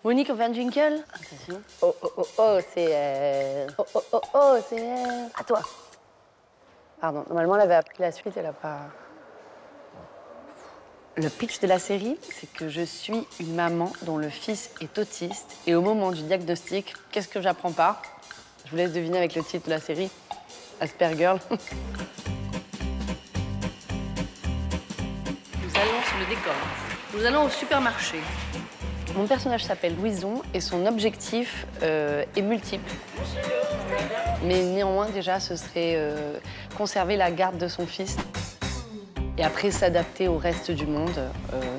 Monique Van Ginkel. Attention. Oh, oh, oh, oh, c'est... Oh, oh, oh, oh, c'est... À toi. Pardon, normalement, elle avait appris la suite, elle a pas... Le pitch de la série, c'est que je suis une maman dont le fils est autiste. Et au moment du diagnostic, qu'est-ce que j'apprends pas? Je vous laisse deviner avec le titre de la série. Aspergirl. Nous allons sur le décor. Nous allons au supermarché. Mon personnage s'appelle Louison et son objectif est multiple. Mais néanmoins, déjà, ce serait conserver la garde de son fils. Et après, s'adapter au reste du monde,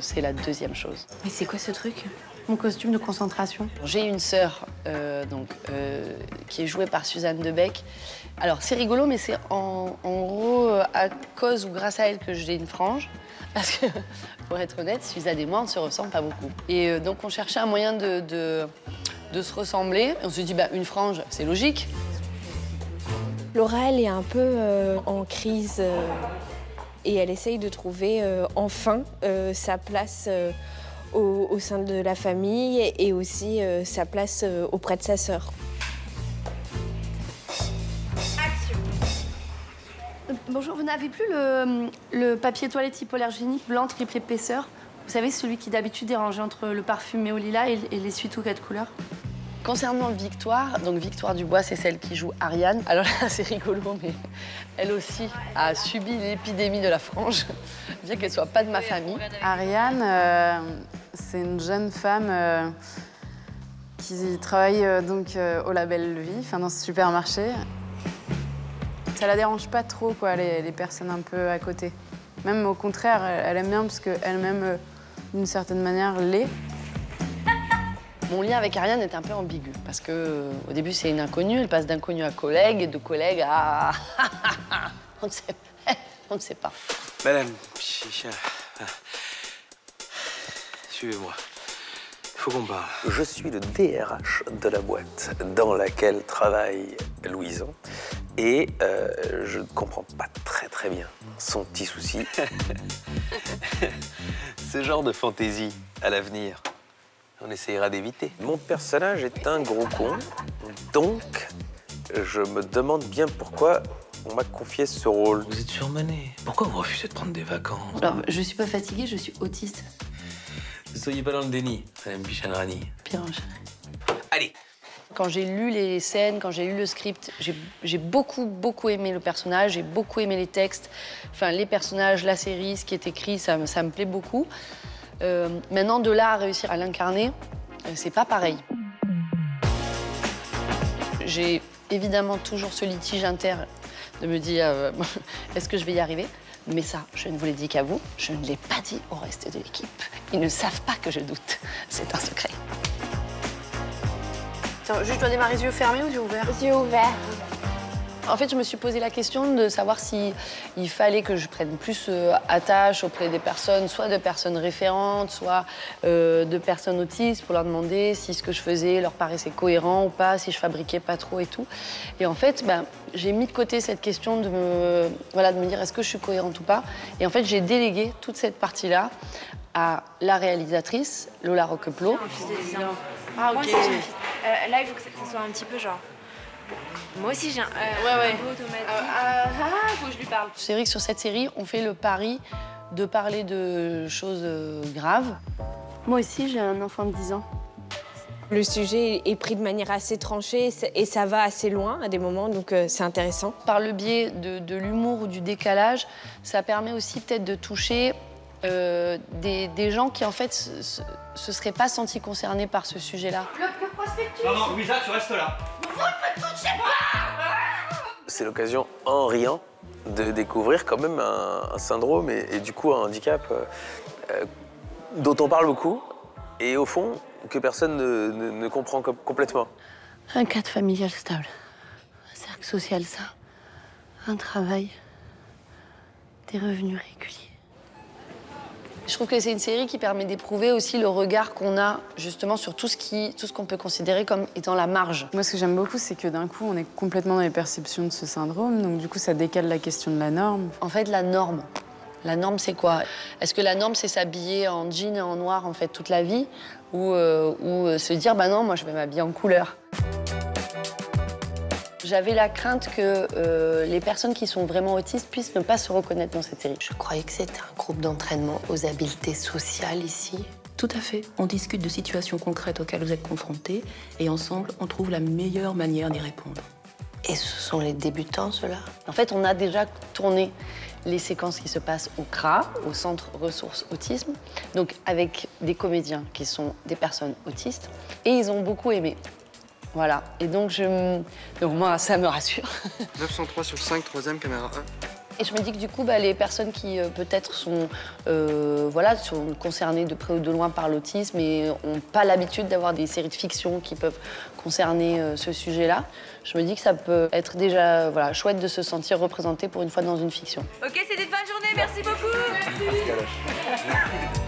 c'est la deuxième chose. Mais c'est quoi ce truc? Mon costume de concentration. J'ai une sœur qui est jouée par Suzanne Debec. Alors, c'est rigolo, mais c'est en gros à cause ou grâce à elle que j'ai une frange. Parce que, pour être honnête, Suzanne et moi, on ne se ressemble pas beaucoup. Et donc, on cherchait un moyen de se ressembler. Et on s'est dit, bah, une frange, c'est logique. Laura, elle est un peu en crise et elle essaye de trouver enfin sa place au sein de la famille et aussi sa place auprès de sa sœur. Bonjour, vous n'avez plus le papier toilette hypoallergénique blanc triple épaisseur? Vous savez, celui qui d'habitude est rangé entre le parfumé au lilas et l'essuie-tout aux 4 couleurs. Concernant Victoire, donc Victoire Dubois, c'est celle qui joue Ariane. Alors là, c'est rigolo, mais elle aussi a subi l'épidémie de la frange, bien qu'elle soit pas de ma famille. Ariane, c'est une jeune femme qui travaille au label Vie, dans ce supermarché. Ça la dérange pas trop, quoi, les personnes un peu à côté. Même au contraire, elle aime bien parce qu'elle-même, d'une certaine manière, l'est. Mon lien avec Ariane est un peu ambigu parce que au début c'est une inconnue, elle passe d'inconnue à collègue et de collègue à on ne sait pas. Madame Chicha, suivez-moi. Il faut qu'on parle. Je suis le DRH de la boîte dans laquelle travaille Louison et je ne comprends pas très bien son petit souci. Ce genre de fantaisie à l'avenir, on essayera d'éviter. Mon personnage est un gros con, donc je me demande bien pourquoi on m'a confié ce rôle. Vous êtes surmené. Pourquoi vous refusez de prendre des vacances? Alors, je suis pas fatiguée, je suis autiste. Ne soyez pas dans le déni, Madame Bichanrani. Pirange. Allez. Quand j'ai lu les scènes, quand j'ai lu le script, j'ai beaucoup aimé le personnage, j'ai beaucoup aimé les textes. Enfin, les personnages, la série, ce qui est écrit, ça me plaît beaucoup. Maintenant, de là à réussir à l'incarner, c'est pas pareil. J'ai évidemment toujours ce litige interne de me dire est-ce que je vais y arriver? Mais ça, je ne vous l'ai dit qu'à vous, je ne l'ai pas dit au reste de l'équipe. Ils ne savent pas que je doute. C'est un secret. Attends, je dois démarrer les yeux fermés ou les yeux ouverts? Les yeux ouverts. En fait, je me suis posé la question de savoir si il fallait que je prenne plus attache auprès des personnes, soit de personnes référentes, soit de personnes autistes, pour leur demander si ce que je faisais leur paraissait cohérent ou pas, si je fabriquais pas trop et tout. Et en fait, j'ai mis de côté cette question de me dire est-ce que je suis cohérente ou pas. Et en fait, j'ai délégué toute cette partie-là à la réalisatrice, Lola Roqueplot. Ah, ok. Là, il faut que ça soit un petit peu genre... Moi aussi, j'ai un peu automatique. Faut que je lui parle. C'est vrai que sur cette série, on fait le pari de parler de choses graves. Moi aussi, j'ai un enfant de 10 ans. Le sujet est pris de manière assez tranchée et ça va assez loin à des moments, donc c'est intéressant. Par le biais de l'humour ou du décalage, ça permet aussi peut-être de toucher des gens qui, en fait, se seraient pas sentis concernés par ce sujet-là. Le prospectus. Non, Louisa, tu restes là. C'est l'occasion, en riant, de découvrir quand même un syndrome et du coup un handicap dont on parle beaucoup et au fond que personne ne comprend complètement. Un cadre familial stable, un cercle social sain, un travail, des revenus réguliers. Je trouve que c'est une série qui permet d'éprouver aussi le regard qu'on a justement sur tout ce qu'on peut considérer comme étant la marge. Moi, ce que j'aime beaucoup, c'est que d'un coup, on est complètement dans les perceptions de ce syndrome, donc du coup, ça décale la question de la norme. En fait, la norme, La norme, c'est quoi? Est-ce que la norme, c'est s'habiller en jean et en noir, en fait, toute la vie? Ou se dire, bah non, moi, je vais m'habiller en couleur? J'avais la crainte que les personnes qui sont vraiment autistes puissent ne pas se reconnaître dans cette série. Je croyais que c'était un groupe d'entraînement aux habiletés sociales ici. Tout à fait. On discute de situations concrètes auxquelles vous êtes confrontés et ensemble, on trouve la meilleure manière d'y répondre. Et ce sont les débutants, ceux-là? En fait, on a déjà tourné les séquences qui se passent au CRA, au Centre Ressources Autisme, donc avec des comédiens qui sont des personnes autistes, et ils ont beaucoup aimé. Voilà, et donc moi, ça me rassure. 903 sur 5, troisième caméra 1. Et je me dis que du coup, les personnes qui peut-être sont concernées de près ou de loin par l'autisme et n'ont pas l'habitude d'avoir des séries de fiction qui peuvent concerner ce sujet-là, je me dis que ça peut être déjà chouette de se sentir représenté pour une fois dans une fiction. Ok, c'était une fin de journée, merci beaucoup. Merci.